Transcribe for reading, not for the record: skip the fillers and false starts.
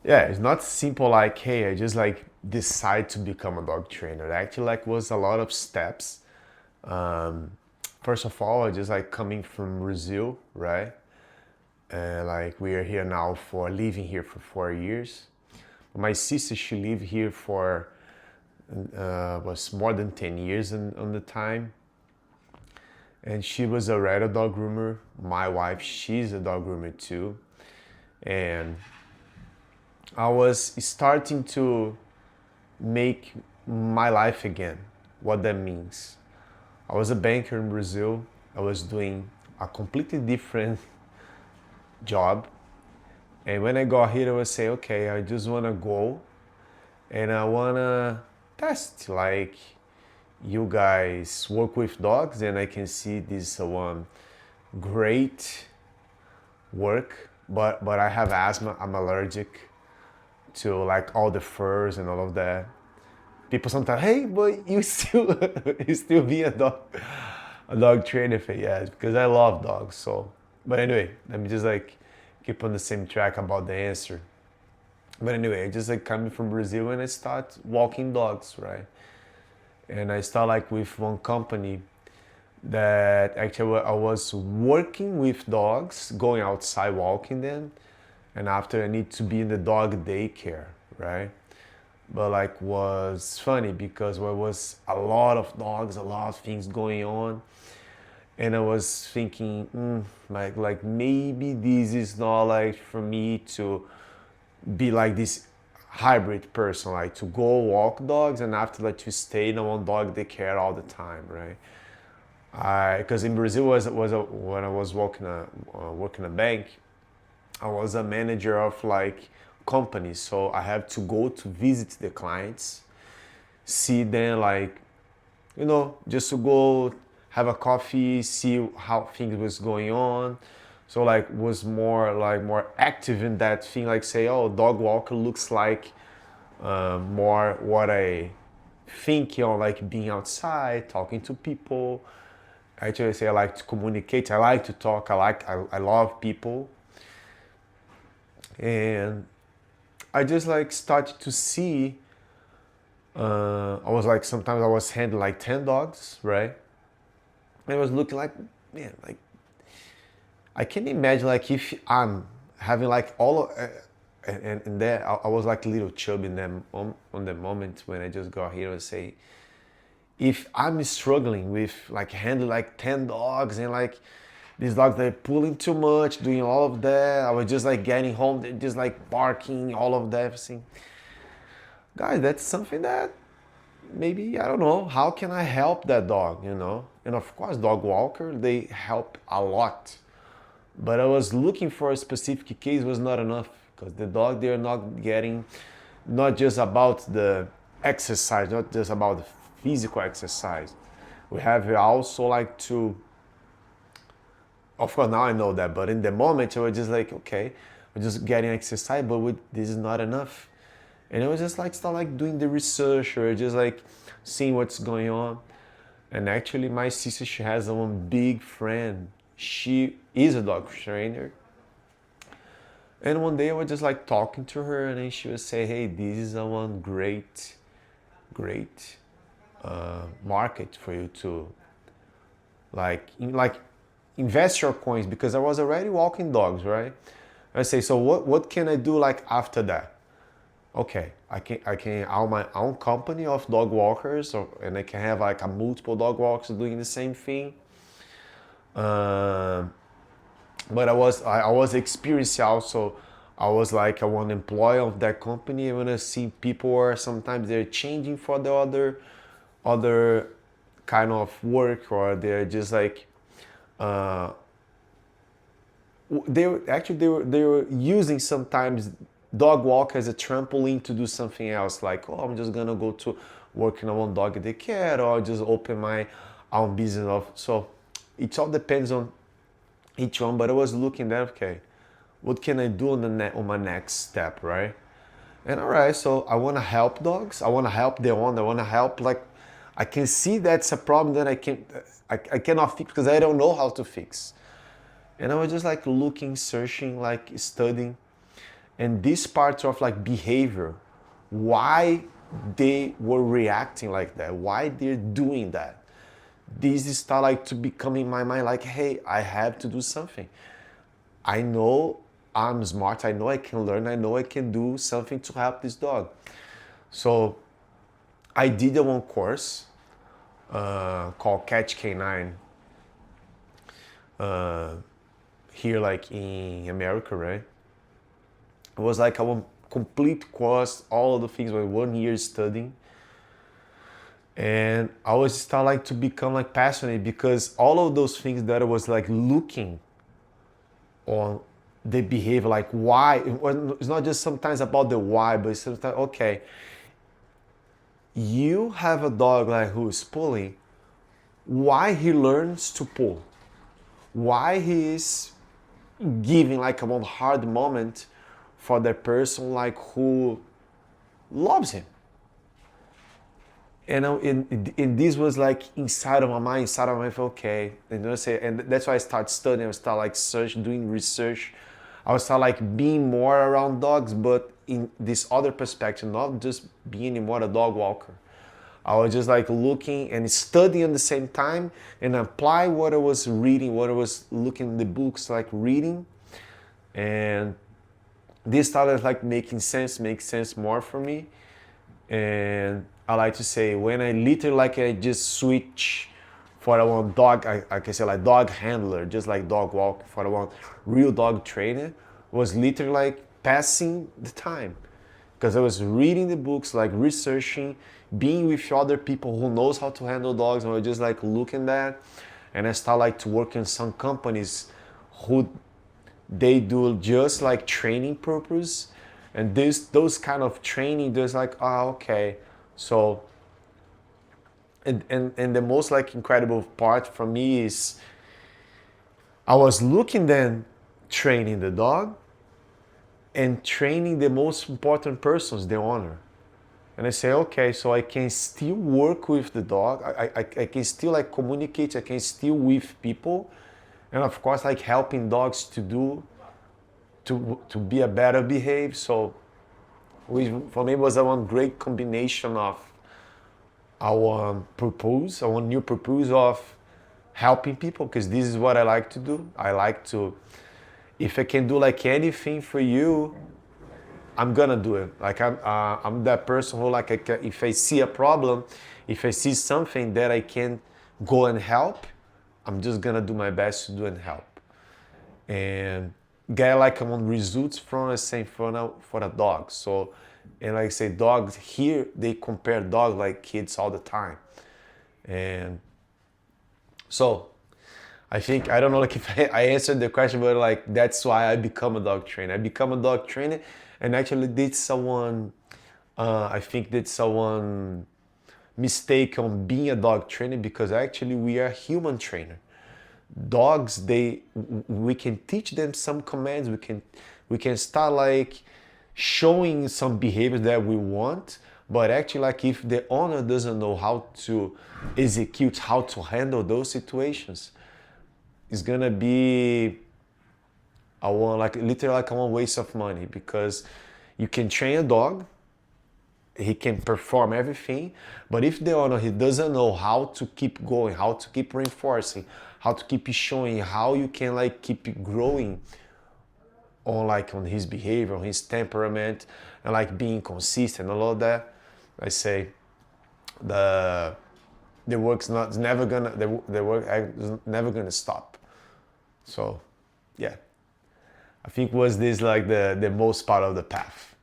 Yeah, it's not simple like, hey, I just like decide to become a dog trainer. It actually like was a lot of steps. Um, First of all, I just like coming from Brazil, right? And like we are here now for living here for 4 years. My sister, she lived here for was more than 10 years on the time, and she was already a dog groomer. My wife, she's a dog groomer too, and I was starting to make my life again. What that means. I was a banker in Brazil. I was doing a completely different job. And when I got here, I was say, okay, I just wanna go and I wanna test. Like you guys work with dogs, and I can see this one great work. But I have asthma. I'm allergic to like all the furs and all of that. People sometimes, hey, but you still you still be a dog trainer for yes, because I love dogs. So, but anyway, let me just like keep on the same track about the answer. But anyway, I just like coming from Brazil and I start walking dogs, right? And I start like with one company that actually I was working with dogs, going outside walking them, and after I need to be in the dog daycare, right? But like was funny because there was a lot of dogs, a lot of things going on, and I was thinking, like maybe this is not like for me to be like this hybrid person, like to go walk dogs and after that to stay in one dog they care all the time, right? I because in Brazil when I was working a bank, I was a manager of like companies, so I have to go to visit the clients, see them like just to go have a coffee, see how things was going on. So like was more active in that thing, like say, oh, dog walker looks like more what I think, like being outside, talking to people. Actually, I say I like to communicate. I like to talk. I love people, and I just like started to see. I was like sometimes I was handling like 10 dogs, right? And I was looking like, man, like I can imagine like if I'm having like all of, and there I was like a little chubby in them on the moment when I just got here and say, if I'm struggling with like handling like 10 dogs and like these dogs they're pulling too much, doing all of that, I was just like getting home, they're just like barking, all of that, everything. Guys, that's something that maybe I don't know. How can I help that dog? And of course, dog walker they help a lot. But I was looking for a specific case was not enough because the dog they're not getting not just about the exercise, not just about the physical exercise. We have also like to, of course now I know that, but in the moment I was just like, okay, we're just getting exercise, but this is not enough. And I was just like start like doing the research or just like seeing what's going on. And actually my sister, she has one big friend. She is a dog trainer. And one day I was just like talking to her and then she would say, hey, this is a one great market for you to like invest your coins because I was already walking dogs, right? I say, so what can I do like after that? Okay, I can own my own company of dog walkers, and I can have like a multiple dog walkers doing the same thing. Um, but I was experiencing also. I was like a one employee of that company, and when I see people are sometimes they're changing for the other kind of work, or they're just like uh, they were using sometimes dog walk as a trampoline to do something else, like, oh, I'm just gonna go to work in a one dog daycare or just open my own business of. So it all depends on each one, but I was looking at, okay, what can I do on my next step, right? And all right, so I want to help dogs, I want to help the owner, I want to help, like I can see that's a problem that I cannot fix because I don't know how to fix. And I was just like looking, searching, like studying. And this part of like behavior, why they were reacting like that, why they're doing that, this is start like to become in my mind like, hey, I have to do something. I know I'm smart, I know I can learn, I know I can do something to help this dog. So I did a one course called Catch Canine here like in America, right? It was like a complete course, all of the things, like 1 year studying. And I was start like to become like passionate because all of those things that I was like looking on the behavior, like why, it's not just sometimes about the why, but it's sometimes, okay, you have a dog like who is pulling, why he learns to pull, why he is giving like a one hard moment for the person like who loves him. And and this was like inside of my mind, okay. And I say, and that's why I start studying. I start like doing research. I would start like being more around dogs, but in this other perspective, not just being anymore a dog walker. I was just like looking and studying at the same time and apply what I was reading, what I was looking in the books, like reading. And this started like making sense, makes sense more for me. And I like to say when I literally like I just switch for a one dog, I can say like dog handler, just like dog walk for a one real dog trainer, was literally like passing the time. Because I was reading the books, like researching, being with other people who knows how to handle dogs, and I was just like looking at, and I start like to work in some companies who they do just like training purpose, and those kind of training, there's like, oh, okay. So and the most like incredible part for me is I was looking then training the dog and training the most important persons, the owner. And I say, okay, so I can still work with the dog. I can still like communicate. I can still with people, and of course like helping dogs to do to be a better behave. So for me it was a one great combination of our purpose, our new purpose of helping people, because this is what I like to do. I like to, if I can do like anything for you, I'm gonna do it. Like I'm that person who like if I see a problem, if I see something that I can go and help, I'm just gonna do my best to do and help. And get like on results from the same for a dog. So, and like I say, dogs here, they compare dogs like kids all the time. And so I think, I don't know like if I answered the question, but like that's why I become a dog trainer. I become a dog trainer, and actually did someone, I think did someone mistake on being a dog trainer, because actually we are human trainer. Dogs, we can teach them some commands, we can start like showing some behaviors that we want, but actually like if the owner doesn't know how to execute, how to handle those situations, it's gonna be a one like literally like a one waste of money, because you can train a dog, he can perform everything, but if the owner he doesn't know how to keep going, how to keep reinforcing, how to keep showing how you can like keep growing on like on his behavior, on his temperament, and like being consistent and all of that, I say the work's not, it's never gonna, the work is never gonna stop. So yeah, I think was this like the most part of the path.